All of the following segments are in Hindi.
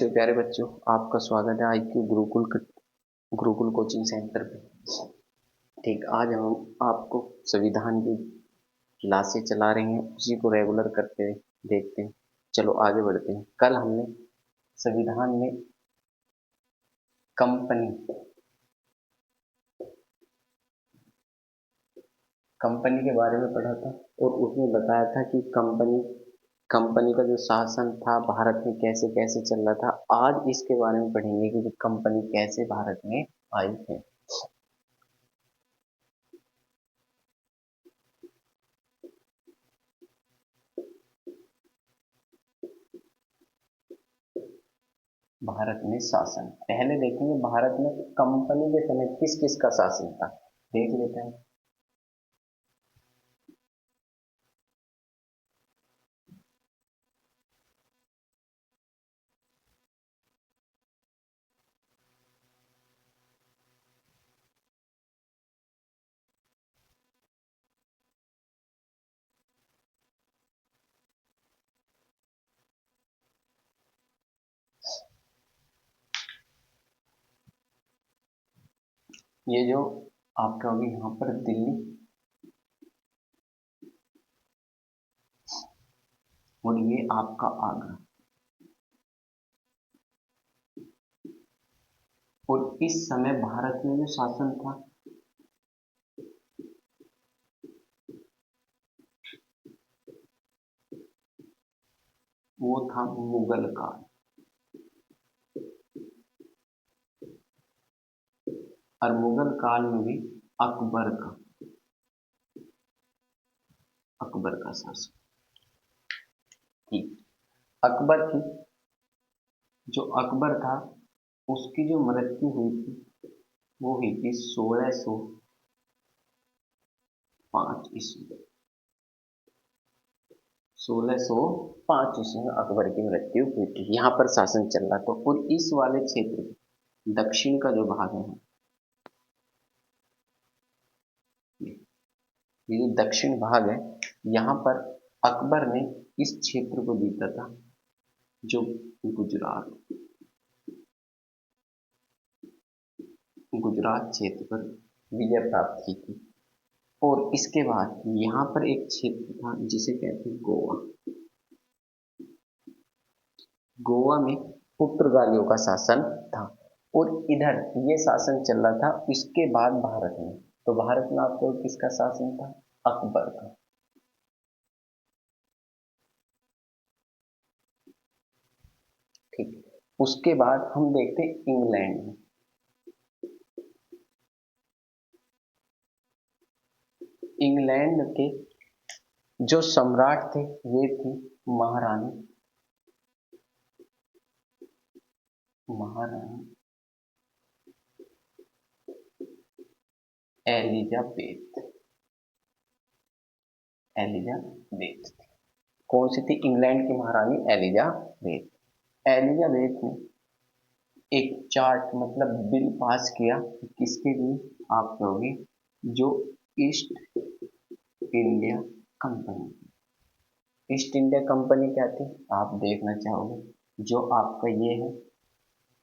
प्यारे बच्चों, आपका स्वागत है आईक्यू गुरुकुल कोचिंग सेंटर पे। ठीक, आज हम आपको संविधान की क्लासें चला रहे हैं, उसी को रेगुलर करते हुए देखते हैं। चलो आगे बढ़ते हैं। कल हमने संविधान में कंपनी कंपनी के बारे में पढ़ा था और उसमें बताया था कि कंपनी का जो शासन था भारत में कैसे कैसे चल रहा था। आज इसके बारे में पढ़ेंगे कि कंपनी कैसे भारत में आई है। भारत में शासन पहले देखेंगे, भारत में कंपनी के समय किस किस का शासन था, देख लेते हैं। ये जो आपका होगी यहाँ पर दिल्ली और ये आपका आगरा। और इस समय भारत में जो शासन था वो था मुगल काल। और मुगल काल में भी अकबर का शासन। ठीक, अकबर की जो अकबर था उसकी जो मृत्यु हुई थी वो हुई थी 1605 ईस्वी। 1605 ईस्वी में अकबर की मृत्यु हुई थी। यहाँ पर शासन चल रहा था। और इस वाले क्षेत्र दक्षिण का जो भाग है, ये जो दक्षिण भाग है, यहाँ पर अकबर ने इस क्षेत्र को जीता था, जो गुजरात गुजरात क्षेत्र पर विजय प्राप्त की थी। और इसके बाद यहाँ पर एक क्षेत्र था जिसे कहते हैं गोवा। गोवा में पुर्तगालियों का शासन था और इधर ये शासन चल रहा था। इसके बाद भारत में, तो भारत में आपको किसका शासन था? अकबर का। ठीक, उसके बाद हम देखते हैं इंग्लैंड में। इंग्लैंड के जो सम्राट थे वे थी महारानी महारानी एलिजाबेथ। एलिजाबेथ कौन सी थी? इंग्लैंड की महारानी एलिजाबेथ। एलिजाबेथ ने एक चार्ट मतलब बिल पास किया। किसके लिए? आप कहोगे जो east India Company. East India company क्या थी आप देखना चाहोगे? जो आपका ये है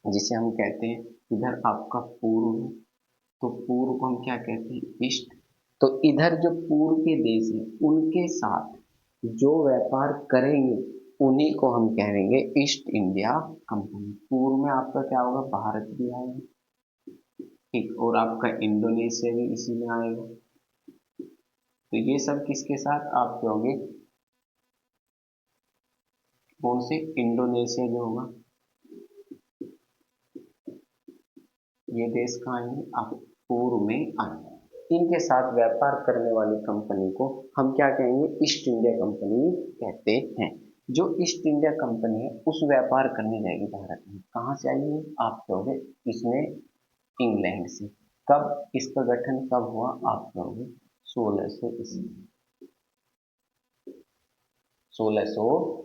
जिसे हम कहते हैं इधर आपका पूर्व, तो पूर्व को हम क्या कहते हैं? ईस्ट। तो इधर जो पूर्व के देश हैं उनके साथ जो व्यापार करेंगे उन्हीं को हम कहेंगे ईस्ट इंडिया कंपनी। पूर्व में आपका क्या होगा? भारत भी आएगा। ठीक, और आपका इंडोनेशिया भी इसी में आएगा। तो ये सब किसके साथ आप कहोगे? कौन से? इंडोनेशिया जो होगा, ये देश कहाँ आएंगे? आप पूर्व में आएंगे। इनके साथ व्यापार करने वाली कंपनी को हम क्या कहेंगे? ईस्ट इंडिया कंपनी कहते हैं। जो ईस्ट इंडिया कंपनी है उस व्यापार करने जाएगी भारत में। कहाँ से आएगी? आप कहोगे इसमें इंग्लैंड से। कब इसका गठन कब हुआ? आप कहोगे 1600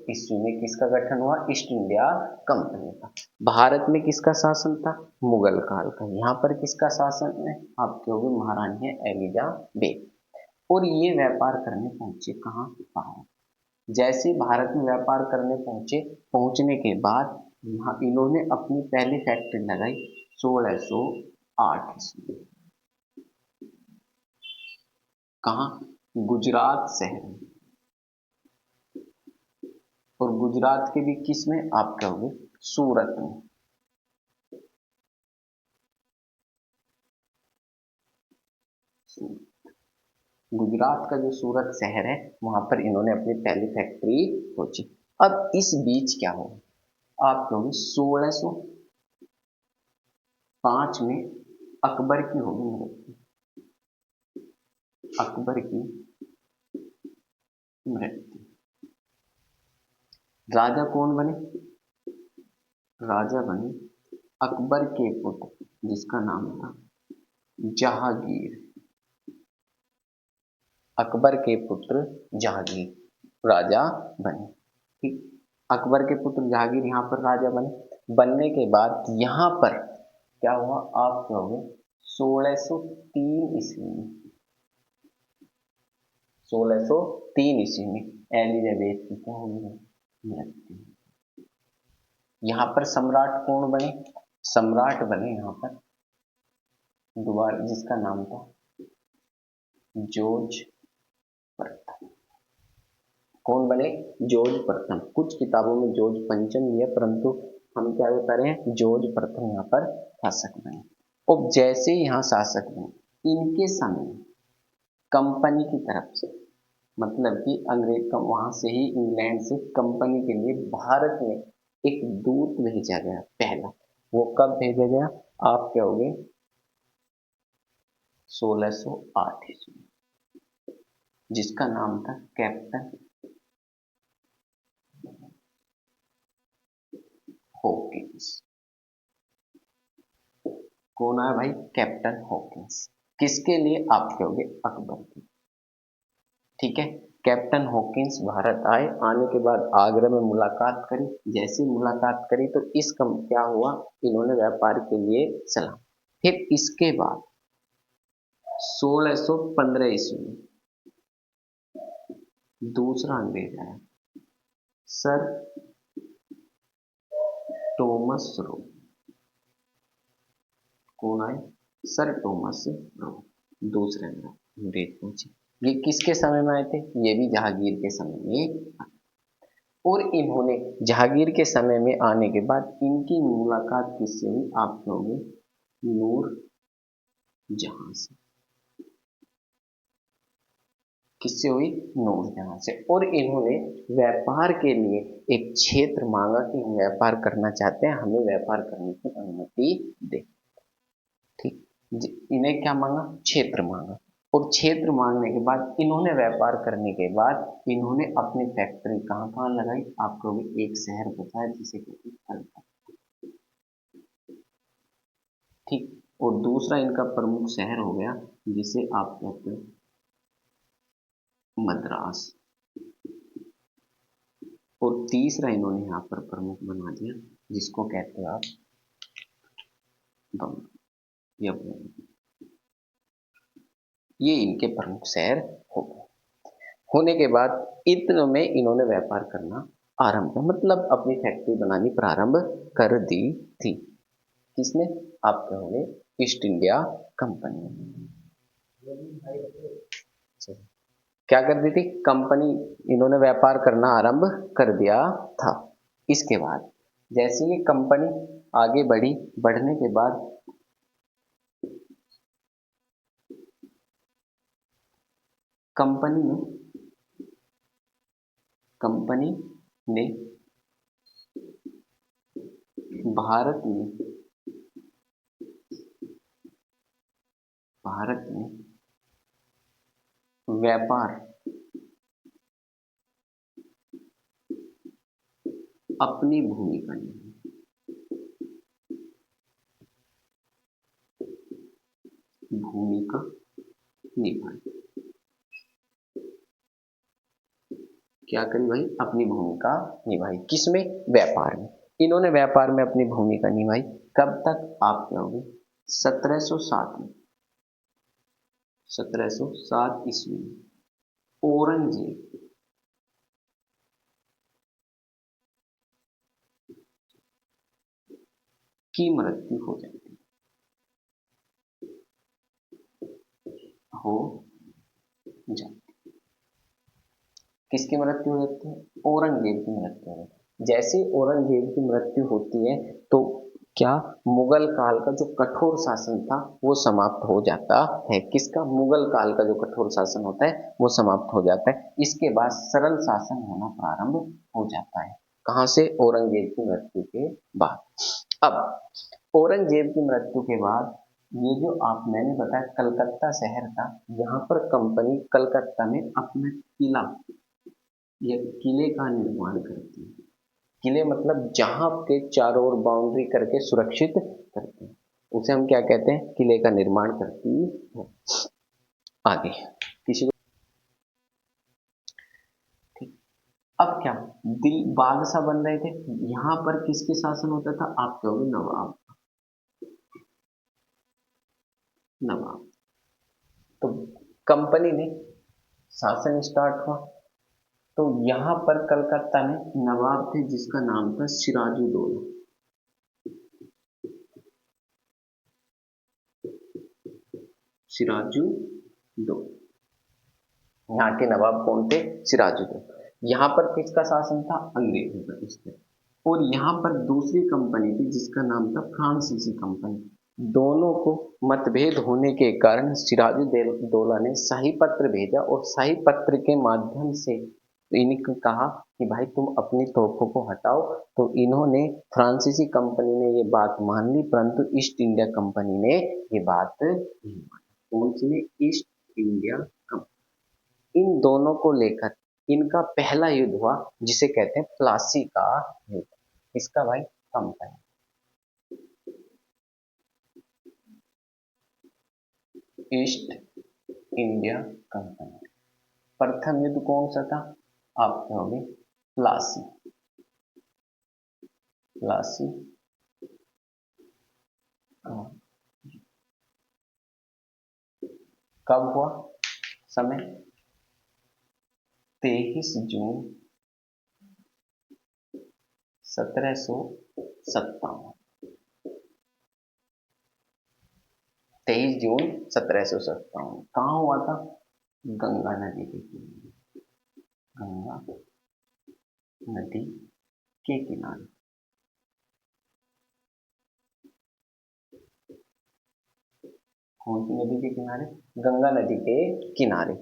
ईस्वी में किसका गठन हुआ? ईस्ट इंडिया कंपनी का। भारत में किसका शासन था? मुगल काल का। यहाँ पर किसका शासन है? आप कहोगे महारानी है एलिजाबेथ। और ये व्यापार करने पहुंचे कहाँ? भारत। जैसे भारत में व्यापार करने पहुंचे, पहुंचने के बाद यहाँ इन्होंने अपनी पहली फैक्ट्री लगाई 1608 ईस्वी में। कहाँ? गुजरात शहर में। और गुजरात के भी किस में? आप कहोगे सूरत में। गुजरात का जो सूरत शहर है वहां पर इन्होंने अपनी पहली फैक्ट्री खोजी। अब इस बीच क्या हो, आप कहोगे 1605 में अकबर की होगी मृत्यु। अकबर की मृत्यु। राजा कौन बने? राजा बने अकबर के पुत्र जिसका नाम था जहांगीर। अकबर के पुत्र जहांगीर राजा बने। ठीक, अकबर के पुत्र जहांगीर यहाँ पर राजा बने। बनने के बाद यहाँ पर क्या हुआ, आप कहोगे 1603 ईस्वी में। 1603 ईस्वी में एलिजाबेथ की क्या हुई? मृत्यु। यहाँ पर सम्राट कौन बने? सम्राट बने यहाँ पर दोबारा जिसका नाम था जॉर्ज प्रथम। कौन बने? जॉर्ज प्रथम। कुछ किताबों में जॉर्ज पंचम भी है, परंतु हम क्या बता रहे हैं, जॉर्ज प्रथम यहाँ पर शासक बने। और जैसे यहाँ शासक बने, इनके समय कंपनी की तरफ से, मतलब कि अंग्रेज का वहां से ही इंग्लैंड से कंपनी के लिए भारत में एक दूत भेजा गया पहला। वो कब भेजा गया? आप कहोगे 1608 ईस्वी, जिसका नाम था कैप्टन हॉकिंस। कौन आया भाई? Captain Hawkins. किसके लिए? आप कहोगे अकबर के। ठीक है, कैप्टन हॉकिंस भारत आए। आने के बाद आगरा में मुलाकात करी। जैसी मुलाकात करी तो क्या हुआ, इन्होंने व्यापार के लिए चला। फिर इसके बाद 1615 ईस्वी में दूसरा अंग्रेज आया, सर टॉमस रो। कौन आए? Sir Thomas Roe. दूसरे अंग्रेज पहुंचे। ये किसके समय में आए थे? ये भी जहांगीर के समय में। और इन्होंने जहांगीर के समय में आने के बाद इनकी मुलाकात किससे हुई? आप कहोगे नूर जहां से। किससे हुई? नूरजहां से। और इन्होंने व्यापार के लिए एक क्षेत्र मांगा कि हम व्यापार करना चाहते हैं, हमें व्यापार करने की अनुमति दे। ठीक, इन्हें क्या मांगा? क्षेत्र मांगा। और क्षेत्र मांगने के बाद इन्होंने व्यापार करने के बाद इन्होंने अपनी फैक्ट्री कहाँ कहाँ लगाई? आप कहोगे एक शहर बताया जिसे कहते हैं कलकत्ता। ठीक, और दूसरा इनका प्रमुख शहर हो गया जिसे आप कहते हो मद्रास। और तीसरा इन्होंने यहाँ पर प्रमुख बना दिया जिसको कहते हैं आप बम्बई या बॉम्बे। ये इनके प्रमुख शहर हो गए। होने के बाद इतने में इन्होंने व्यापार करना आरंभ किया, मतलब अपनी फैक्ट्री बनानी प्रारंभ कर दी थी। किसने? आप कहोगे ईस्ट इंडिया कंपनी। क्या कर दी थी? कंपनी। इन्होंने व्यापार करना आरंभ कर दिया था। इसके बाद जैसे ही कंपनी आगे बढ़ी, बढ़ने के बाद कंपनी ने भारत में व्यापार अपनी भूमिका निभाई। क्या करी भाई? अपनी भूमिका निभाई। किसमें? व्यापार में। इन्होंने व्यापार में अपनी भूमिका निभाई। कब तक? आप कहोगे 1707 में। 1707 ईस्वी में की मृत्यु हो जाती हो जाती किसकी मृत्यु हो जाती है? औरंगजेब की मृत्यु हो जाती है। जैसे औरंगजेब की मृत्यु होती है तो क्या मुगल काल का जो कठोर शासन था वो समाप्त हो जाता है। किसका? मुगल काल का जो कठोर शासन होता है वो समाप्त हो जाता है। इसके बाद सरल शासन होना प्रारंभ हो जाता है। कहां से? औरंगजेब की मृत्यु के बाद। अब औरंगजेब की मृत्यु के बाद ये जो आप मैंने बताया कलकत्ता शहर था, यहाँ पर कंपनी कलकत्ता में अपना किला या किले का निर्माण करती है। किले मतलब जहां के चारों ओर बाउंड्री करके सुरक्षित करती है, उसे हम क्या कहते हैं? किले का निर्माण करती है। आगे किसी को ठीक। अब क्या दिल बादशाह बन रहे थे, यहाँ पर किसके शासन होता था? आप कहोगे नवाब। नवाब। तो कंपनी ने शासन स्टार्ट हुआ, तो यहाँ पर कलकत्ता में नवाब थे जिसका नाम था सिराजुद्दौला। सिराजुद्दौला यहाँ के नवाब कौन थे? सिराजुद्दौला। यहाँ पर किसका शासन था? अंग्रेजों का इस पर। और यहाँ पर दूसरी कंपनी थी जिसका नाम था फ्रांसीसी कंपनी। दोनों को मतभेद होने के कारण सिराजुद्दौला ने शाही पत्र भेजा और शाही पत्र के माध्यम से इनको कहा कि भाई तुम अपनी तोपों को हटाओ। तो इन्होंने फ्रांसीसी कंपनी ने ये बात मान ली, परंतु ईस्ट इंडिया कंपनी ने ये बात नहीं मानी। कौन सी ने? East India company. इन दोनों को लेकर इनका पहला युद्ध हुआ जिसे कहते हैं प्लासी का युद्ध। इसका भाई कंपनी ईस्ट इंडिया कंपनी। प्रथम युद्ध कौन सा था? आप कहोगे प्लासी। प्लासी कब हुआ? समय 23 जून 1757। 23 जून 1757 कहाँ हुआ था? गंगा नदी के किनारे। गंगा नदी के किनारे। कौन सी नदी के किनारे? गंगा नदी के किनारे।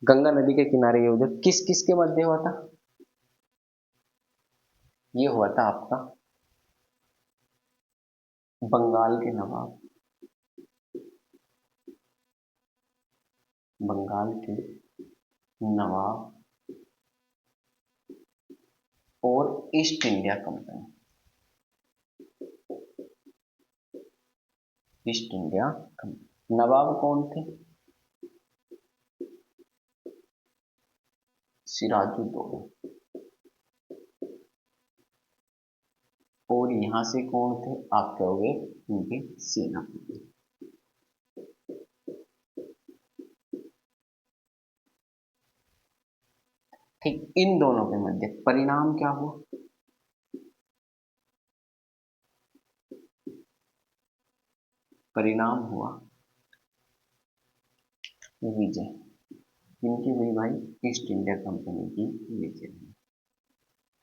गंगा नदी के किनारे ये युद्ध किस किस के मध्य हुआ था? ये हुआ था आपका बंगाल के नवाब, बंगाल के नवाब और East India Company. East India Company. नवाब कौन थे? सिराजुद्दौला। और यहां से कौन थे? आप कहोगे इनके सेनापति। ठीक। इन दोनों के मध्य परिणाम क्या हुआ? परिणाम हुआ विजय। किनकी हुई भाई? ईस्ट इंडिया कंपनी की विजय हुई।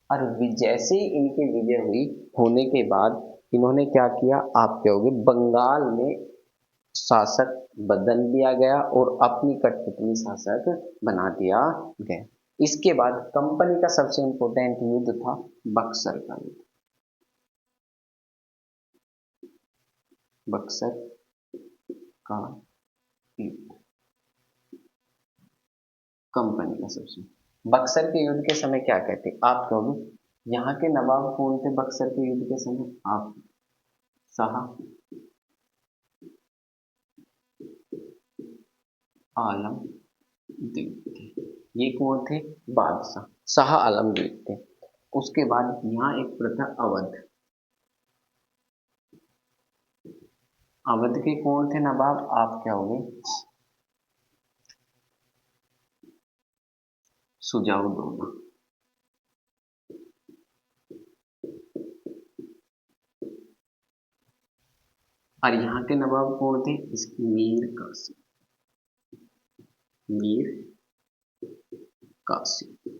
और जैसे ही इनकी विजय हुई होने के बाद इन्होंने क्या किया? आप कहोगे बंगाल में शासक बदल दिया गया और अपनी कठपुतली शासक बना दिया गया। इसके बाद कंपनी का सबसे इंपॉर्टेंट युद्ध था बक्सर का युद्ध। बक्सर का युद्ध कंपनी का सबसे। बक्सर के युद्ध के समय क्या कहते? आप कहोगे यहाँ के नवाब कौन थे बक्सर के युद्ध के समय? आप शाह आलम द्वितीय। ये कौन थे? बादशाह शाह आलम द्वितीय। उसके बाद यहाँ एक प्रथा अवध। अवध के कौन थे नवाब? आप क्या होंगे? सुजाउद्दौला। और यहाँ के नवाब कौन थे? इसके मीर कासिम, मीर कासिम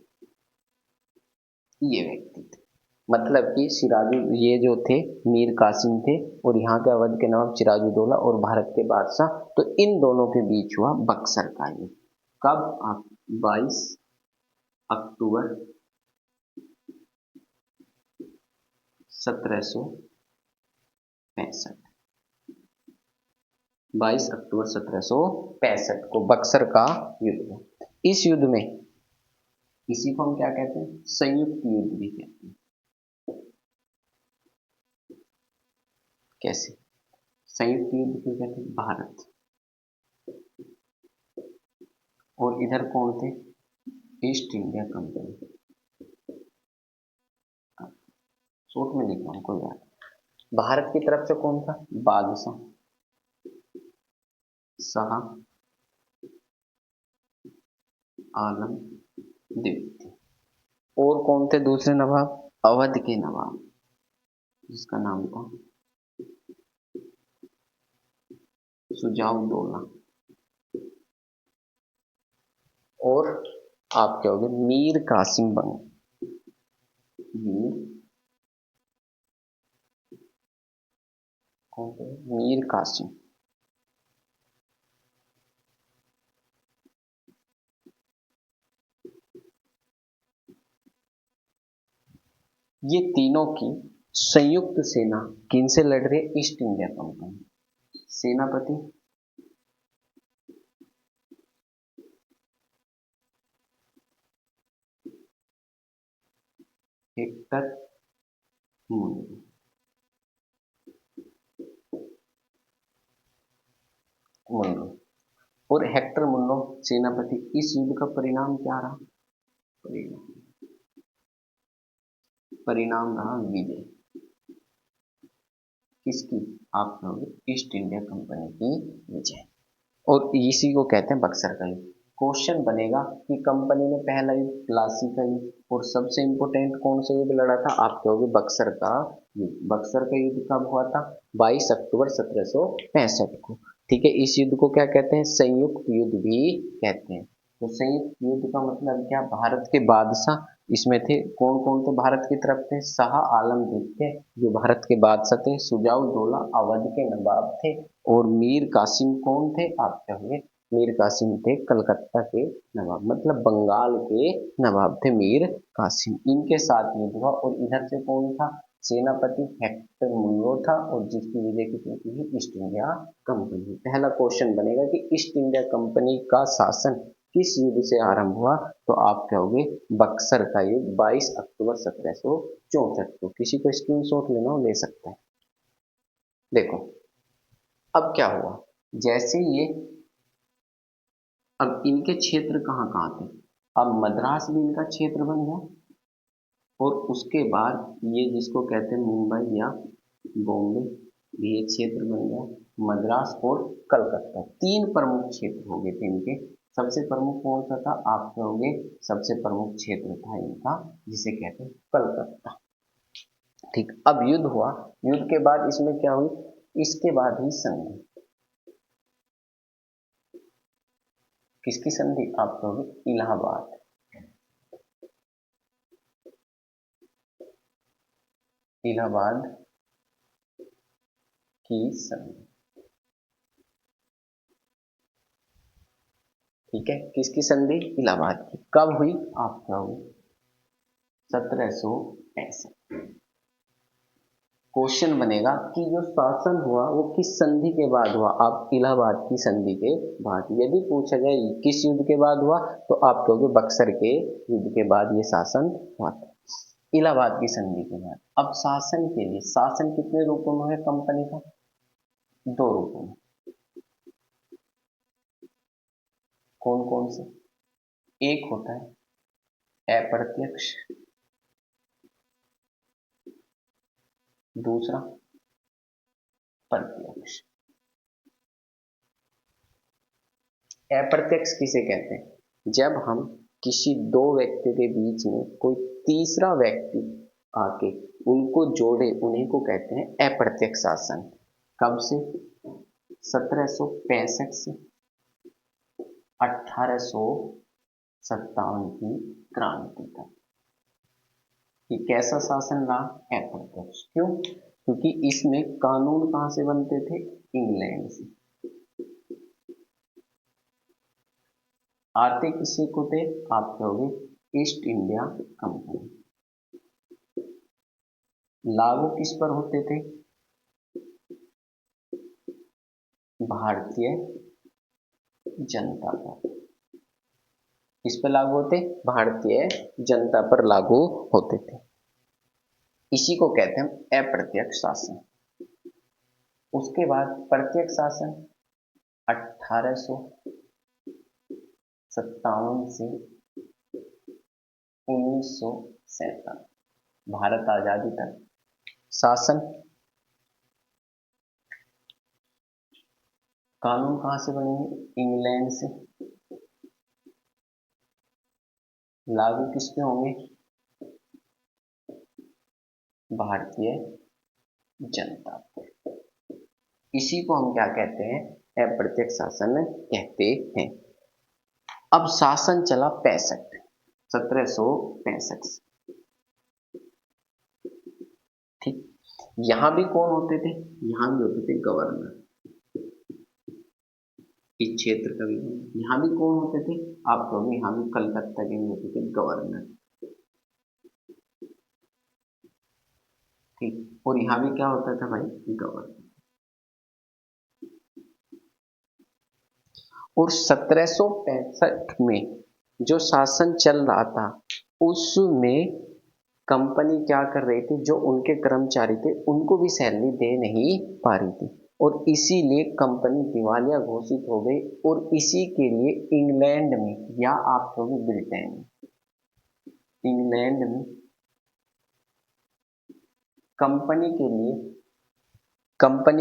ये व्यक्ति थे। मतलब कि सिराजुल ये जो थे मीर कासिम थे और यहाँ के अवध के नवाब सिराजुद्दौला और भारत के बादशाह, तो इन दोनों के बीच हुआ बक्सर का युद्ध। कब? आप 22 अक्टूबर 1765, 22 अक्टूबर 1765 को बक्सर का युद्ध हुआ। इस युद्ध में इसी को हम क्या कहते हैं? संयुक्त युद्ध भी कहते हैं। कैसे संयुक्त युद्ध क्यों कहते हैं? भारत और इधर कौन थे? East India company. शॉर्ट में लिखा हूं, कोई बात। भारत की तरफ से कौन था? बादशाह शाह आलम द्वितीय। और कौन थे दूसरे नवाब? अवध के नवाब, जिसका नाम था सुजाउद्दौला। और आप क्या होगे? मीर कासिम बनो, मीर कौन थे? मीर कासिम। ये तीनों की संयुक्त सेना किनसे लड़ रही है? East India company. सेनापति हेक्टर मुन्रो। मुन्रो और हेक्टर मुन्रो सेनापति। इस युद्ध का परिणाम क्या रहा? परिणाम रहा विजय। किसकी? आप कहोगे ईस्ट इंडिया कंपनी की विजय। और इसी को कहते हैं बक्सर का युद्ध। क्वेश्चन बनेगा कि कंपनी ने पहला युद्ध, प्लासी का युद्ध, और सबसे इंपोर्टेंट कौन सा युद्ध लड़ा था? आप कहोगे बक्सर का युद्ध। बक्सर का युद्ध कब हुआ था? 22 अक्टूबर 1765 को। ठीक है, इस युद्ध को क्या कहते हैं? संयुक्त युद्ध भी कहते हैं। तो संयुक्त युद्ध का मतलब क्या? भारत के बादशाह इसमें थे। कौन कौन थे भारत की तरफ से? शाह आलम द्वितीय जो भारत के बादशाह थे, सुजाउद्दौला अवध के नवाब थे, और मीर कासिम कौन थे? आप कहोगे मीर कासिम थे कलकत्ता के नवाब, मतलब बंगाल के नवाब थे मीर कासिम। इनके साथ युद्ध हुआ। और इधर से कौन था? सेनापति हेक्टर मुन्रो था, और जिसकी विजय कितनी थी? East India company. पहला क्वेश्चन बनेगा कि ईस्ट इंडिया कंपनी का शासन किस युद्ध से आरंभ हुआ? तो आप कहोगे बक्सर का युद्ध 22 अक्टूबर 1764 को। किसी को स्क्रीनशॉट लेना हो ले सकते हैं। देखो अब क्या हुआ, जैसे ये अब इनके क्षेत्र कहाँ कहाँ थे? अब मद्रास भी इनका क्षेत्र बन गया, और उसके बाद ये जिसको कहते हैं मुंबई या बॉम्बे भी ये क्षेत्र बन गया। मद्रास और कलकत्ता तीन प्रमुख क्षेत्र हो गए थे इनके। सबसे प्रमुख कौन सा था? आप कहोगे सबसे प्रमुख क्षेत्र था इनका जिसे कहते हैं कलकत्ता। ठीक, अब युद्ध हुआ। युद्ध के बाद इसमें क्या हुई? इसके बाद ही संधि। किसकी संधि? आप कहोगे इलाहाबाद, इलाहाबाद की संधि। ठीक है, किसकी संधि? इलाहाबाद की। कब हुई? आप कहोगे 1765। क्वेश्चन बनेगा कि जो शासन हुआ वो किस संधि के बाद हुआ? आप इलाहाबाद की संधि के बाद। यदि पूछा जाए किस युद्ध के बाद हुआ, तो आप कहोगे बक्सर के युद्ध के बाद ये शासन हुआ था, इलाहाबाद की संधि के बाद। अब शासन के लिए, शासन कितने रूपों में है कंपनी का? दो रूपों में। कौन कौन से? एक होता है अप्रत्यक्ष, दूसरा प्रत्यक्ष। अप्रत्यक्ष किसे कहते हैं? जब हम किसी दो व्यक्ति के बीच में कोई तीसरा व्यक्ति आके उनको जोड़े, उन्हीं को कहते हैं अप्रत्यक्ष शासन। कब से? 1765 से 1857 की क्रांति तक। ये कैसा शासन रहा? अप्रत्यक्ष। क्यों? क्योंकि इसमें कानून कहां से बनते थे? इंग्लैंड से। आते किसी को थे? आप कहोगे ईस्ट इंडिया कंपनी। लागू किस पर होते थे? भारतीय जनता पर। किस पर लागू होते? भारतीय जनता पर लागू होते थे। इसी को कहते हैं अप्रत्यक्ष शासन। उसके बाद प्रत्यक्ष शासन 1857 से 1947 भारत आजादी तक शासन। कानून कहां से बनेंगे? इंग्लैंड से। लागू किस पे होंगे? भारतीय जनता पर। इसी को हम क्या कहते हैं? अप्रत्यक्ष शासन कहते हैं। अब शासन चला 1765 से। ठीक। यहां भी कौन होते थे? यहां भी होते थे गवर्नर। इस क्षेत्र का भी। यहां भी कौन होते थे? आप कहोगे यहां भी कलकत्ता के भी होते थे गवर्नर। ठीक। और यहां भी क्या होता था भाई? गवर्नर। और 1765 में जो शासन चल रहा था उसमें कंपनी क्या कर रही थी? जो उनके कर्मचारी थे उनको भी सैलरी दे नहीं पा रही थी और इसीलिए कंपनी दिवालिया घोषित हो गई। और इसी के लिए इंग्लैंड में या आप कहोगे ब्रिटेन में, इंग्लैंड में कंपनी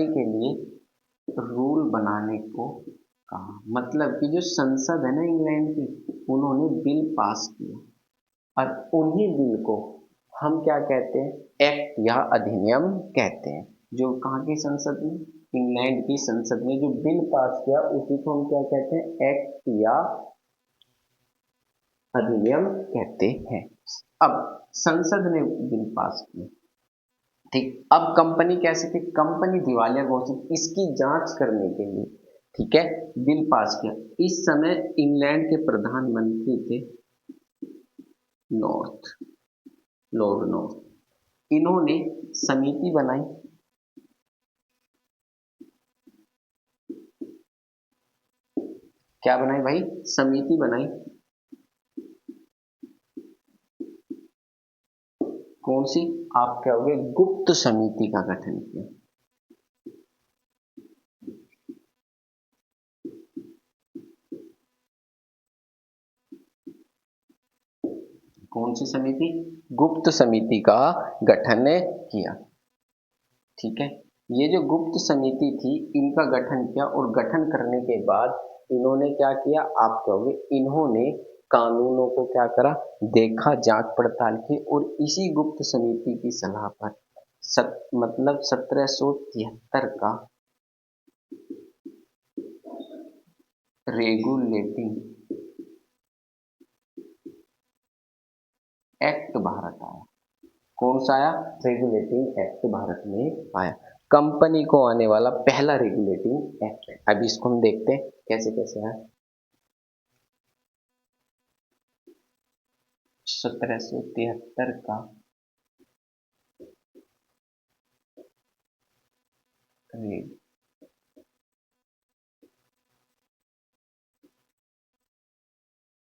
के लिए रूल बनाने को कहा। मतलब कि जो संसद है ना इंग्लैंड की, उन्होंने बिल पास किया और उन्हीं बिल को हम क्या कहते हैं? एक्ट या अधिनियम कहते हैं। जो कहाँ की संसद में? इंग्लैंड की संसद में जो बिल पास किया उसी को हम क्या कहते हैं? एक्ट या अधिनियम कहते हैं। अब संसद ने बिल पास किया। ठीक। अब कंपनी कैसी थी? कंपनी दिवालिया घोषित। इसकी जांच करने के लिए ठीक है बिल पास किया। इस समय इंग्लैंड के प्रधानमंत्री थे लॉर्ड नॉर्थ। इन्होंने समिति बनाई। क्या बनाई भाई? समिति बनाई। कौन सी? आप कहोगे गुप्त समिति का गठन किया। कौन सी समिति? गुप्त समिति का गठन किया। ठीक है। ये जो गुप्त समिति थी इनका गठन किया और गठन करने के बाद इन्होंने क्या किया? आप कहोगे इन्होंने कानूनों को क्या करा? देखा, जांच पड़ताल की और इसी गुप्त समिति की सलाह पर मतलब 1773 का रेगुलेटिंग एक्ट भारत आया। कौन सा आया? रेगुलेटिंग एक्ट भारत में आया। कंपनी को आने वाला पहला रेगुलेटिंग एक्ट। अब इसको हम देखते हैं कैसे कैसे आया। 1773 का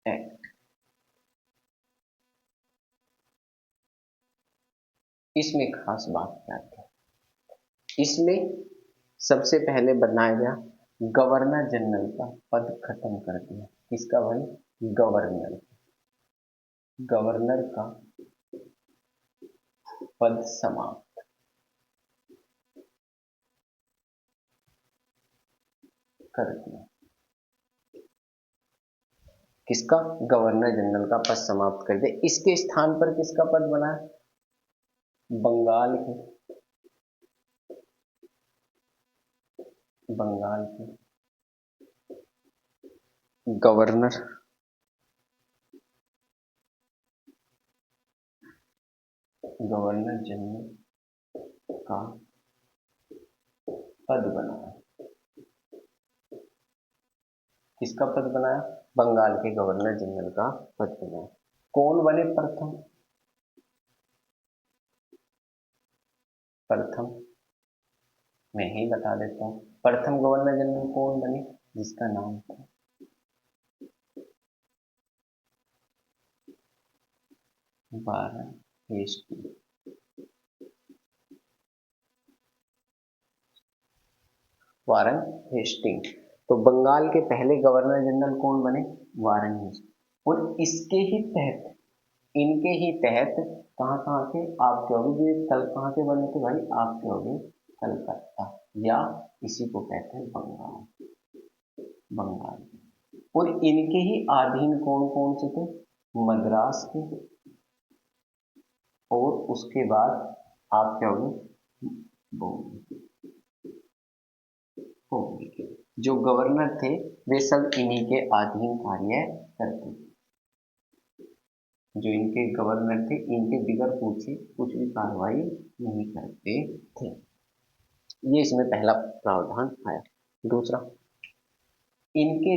एक्ट। इसमें खास बात क्या थी? इसमें सबसे पहले बनाया गया गवर्नर जनरल का पद खत्म कर दिया। किसका भाई? गवर्नर। गवर्नर का पद समाप्त कर दिया। किसका? गवर्नर जनरल का पद समाप्त कर दिया। इसके स्थान पर किसका पद बना? बंगाल के बंगाल के गवर्नर जनरल का पद बनाया। किसका पद बनाया? बंगाल के गवर्नर जनरल का पद बनाया। कौन बने प्रथम? प्रथम मैं ही बता देता हूँ। प्रथम गवर्नर जनरल कौन बने? जिसका नाम था वारन हेस्टिंग। वारन हेस्टिंग। तो बंगाल के पहले गवर्नर जनरल कौन बने? वारन हेस्टिंग। और इसके ही तहत, इनके ही तहत कहाँ कहाँ के आपके हो गए? कल कहाँ के बने थे भाई? आपके हो गए कलकत्ता, या इसी को कहते हैं बंगाल। बंगाल और इनके ही अधीन कौन कौन से थे? मद्रास के, और उसके बाद आप क्या होंगे? बॉम्बे। के जो गवर्नर थे वे सब इन्हीं के अधीन कार्य करते थे। जो इनके गवर्नर थे इनके बिगड़ पूछे कुछ भी कार्रवाई नहीं करते थे। ये इसमें पहला प्रावधान आया। दूसरा, इनके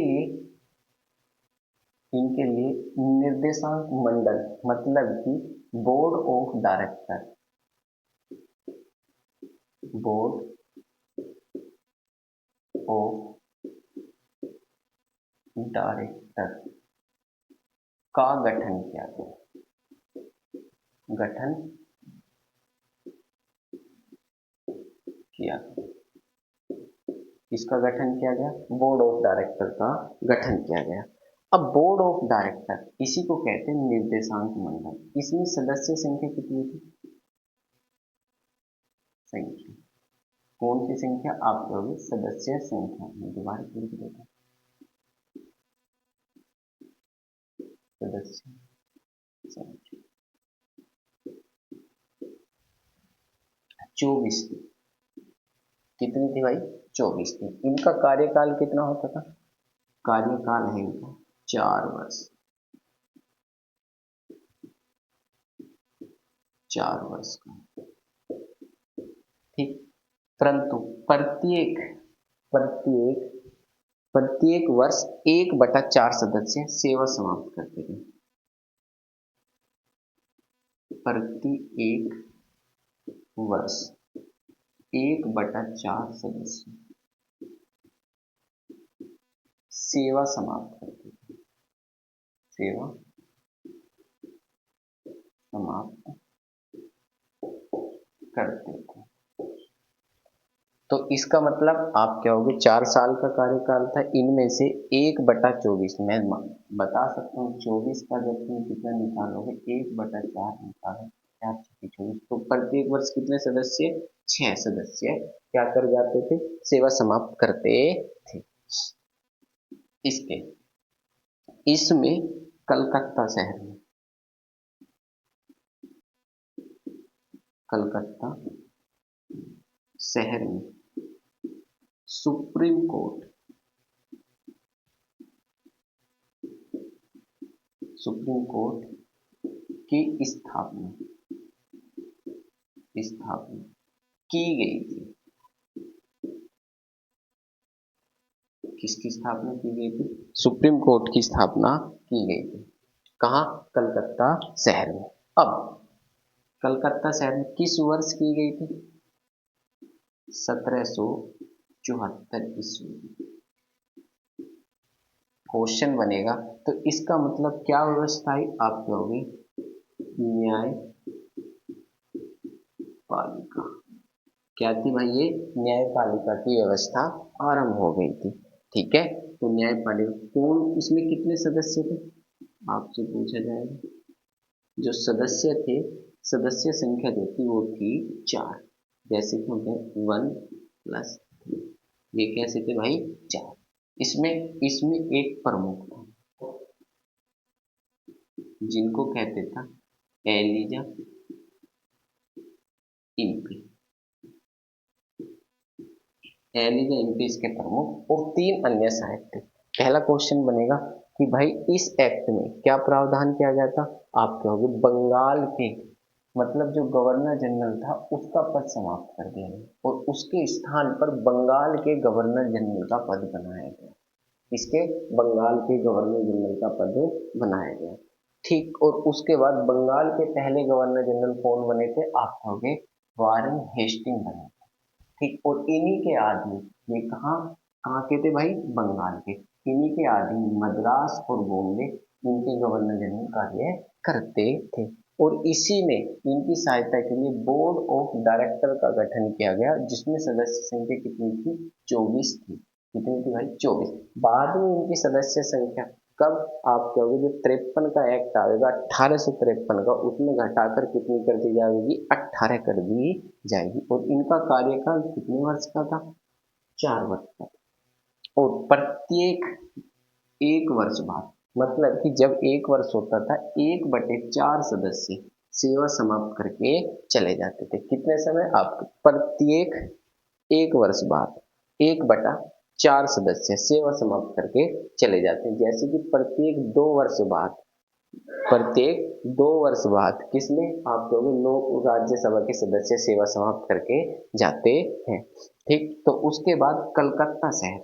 लिए निर्देशांक मंडल, मतलब कि board of director, board of director का गठन किया गया। गठन किया, किसका गठन किया गया? बोर्ड ऑफ डायरेक्टर का गठन किया गया। अब बोर्ड ऑफ डायरेक्टर, इसी को कहते हैं निर्देशांक मंडल। इसमें सदस्य संख्या कितनी थी? संख्या, कौन सी संख्या? आप कहोगे सदस्य संख्या। मैं दोबारा लिख देता हूं, सदस्य संख्या 24 थी। कितनी थी भाई? 24 थी। इनका कार्यकाल कितना होता था? कार्यकाल है इनका 4 वर्ष। 4 वर्ष का, ठीक। परंतु प्रत्येक प्रत्येक प्रत्येक वर्ष 1/4 सदस्य सेवा समाप्त करते थे। प्रत्येक वर्ष 1/4 सदस्य सेवा समाप्त करते थे। सेवा समाप्त करते थे। तो इसका मतलब आप क्या होगे? 4 साल का कार्यकाल था, इनमें से 1/24 मैं बता सकता हूँ। 24 का जब तुम कितना निकालोगे? 1/4 निकालो, 4×24, तो प्रत्येक वर्ष कितने सदस्य? 6 सदस्य क्या कर जाते थे? सेवा समाप्त करते थे। इसके इसमें कलकत्ता शहर में, कलकत्ता शहर में सुप्रीम कोर्ट, सुप्रीम कोर्ट की स्थापना की गई थी। किसकी स्थापना की गई थी? सुप्रीम कोर्ट की स्थापना की गई थी। कहाँ? कलकत्ता शहर में। अब कलकत्ता शहर में किस वर्ष की गई थी? 1774 ईस्वी। क्वेश्चन बनेगा तो इसका मतलब क्या व्यवस्था है? आप कहोगे न्यायपालिका। क्या थी भाई? ये न्यायपालिका की व्यवस्था आरंभ हो गई थी। ठीक है, तो न्यायपालिका कौन, इसमें कितने सदस्य थे? आपसे पूछा जाएगा। जो सदस्य थे, सदस्य संख्या जो थी वो थी 4। जैसे कि होते हैं 1+3, ये कैसे थे भाई? 4। इसमें इसमें एक प्रमुख था, जिनको कहते था एलिजा इनके। एलिजा इम्पीज के प्रमुख और 3 अन्य सहायक थे। पहला क्वेश्चन बनेगा कि भाई इस एक्ट में क्या प्रावधान किया गया था? आप कहोगे बंगाल के मतलब जो गवर्नर जनरल था उसका पद समाप्त कर दिया गया और उसके स्थान पर बंगाल के गवर्नर जनरल का पद बनाया गया। इसके बंगाल के गवर्नर जनरल का पद बनाया गया। ठीक, और उसके बाद बंगाल के पहले गवर्नर जनरल कौन बने थे? आप कहोगे वारेन हेस्टिंग बने। ठीक, और इन्हीं के आदमी, ये कहाँ कहाँ के थे भाई? बंगाल के। इन्हीं के आदमी मद्रास और बॉम्बे इनके गवर्नर जनरल कार्य करते थे और इसी में इनकी सहायता के लिए बोर्ड ऑफ डायरेक्टर का गठन किया गया जिसमें सदस्य संख्या कितनी थी? 24 थी। कितनी थी भाई? 24। बाद में इनकी सदस्य संख्या कब आप कहोगे जो 53 का एक्ट आएगा 1853 का, उसमें घटाकर कितनी कर दी जाएगी? 18 कर दी जाएगी और इनका कार्यकाल कितने वर्ष का था? 4 वर्ष का। और प्रत्येक 1 वर्ष बाद मतलब कि जब 1 वर्ष होता था 1/4 सदस्य सेवा समाप्त करके चले जाते थे। कितने समय? आप प्रत्येक 1 वर्ष बाद 1/4 सदस्य सेवा समाप्त करके चले जाते हैं। जैसे कि प्रत्येक 2 वर्ष बाद किसमें? आप कहोगे लोक राज्यसभा के सदस्य सेवा समाप्त करके जाते हैं। ठीक, तो उसके बाद कलकत्ता शहर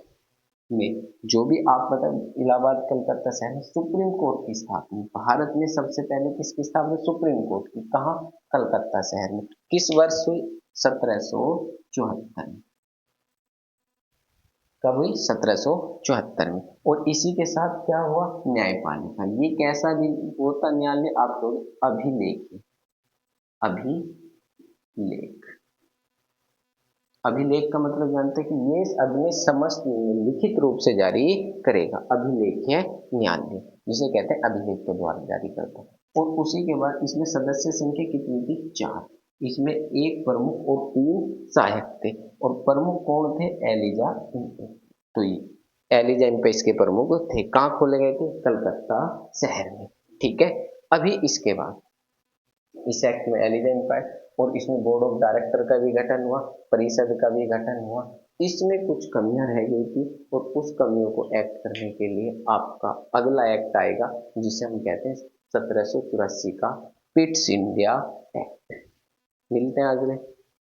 में जो भी आप मतलब इलाहाबाद कलकत्ता शहर में सुप्रीम कोर्ट की स्थापना, भारत में सबसे पहले किसकी स्थापना? सुप्रीम कोर्ट की। कहाँ? कलकत्ता शहर में। किस वर्ष हुई? 1774 में। कब हुई? 1774 में। और इसी के साथ क्या हुआ? न्यायपालिका। ये कैसा भी होता न्यायालय? आप लोग अभिलेख। अभिलेख अभिलेख का मतलब जानते हैं कि ये अपने समस्त निर्णय लिखित रूप से जारी करेगा। अभिलेख है न्यायालय जिसे कहते हैं अभिलेख के द्वारा जारी करता है। और उसी के बाद इसमें सदस्य संख्या कितनी थी? 4। इसमें एक प्रमुख और 3 सहायक थे और प्रमुख कौन थे? एलिजा इम्पेस। तो ये एलिजा इम्पेस के प्रमुख थे। कहाँ खोले गए थे? कलकत्ता शहर में। ठीक है, अभी इसके बाद इस एक्ट में एलिजा इम्पेस और इसमें बोर्ड ऑफ डायरेक्टर का भी गठन हुआ, परिषद का भी गठन हुआ। इसमें कुछ कमियां रह गई थी और उस कमियों को एक्ट करने के लिए आपका अगला एक्ट आएगा जिसे हम कहते हैं 1784 का पिट्स इंडिया एक्ट। मिलते हैं अगले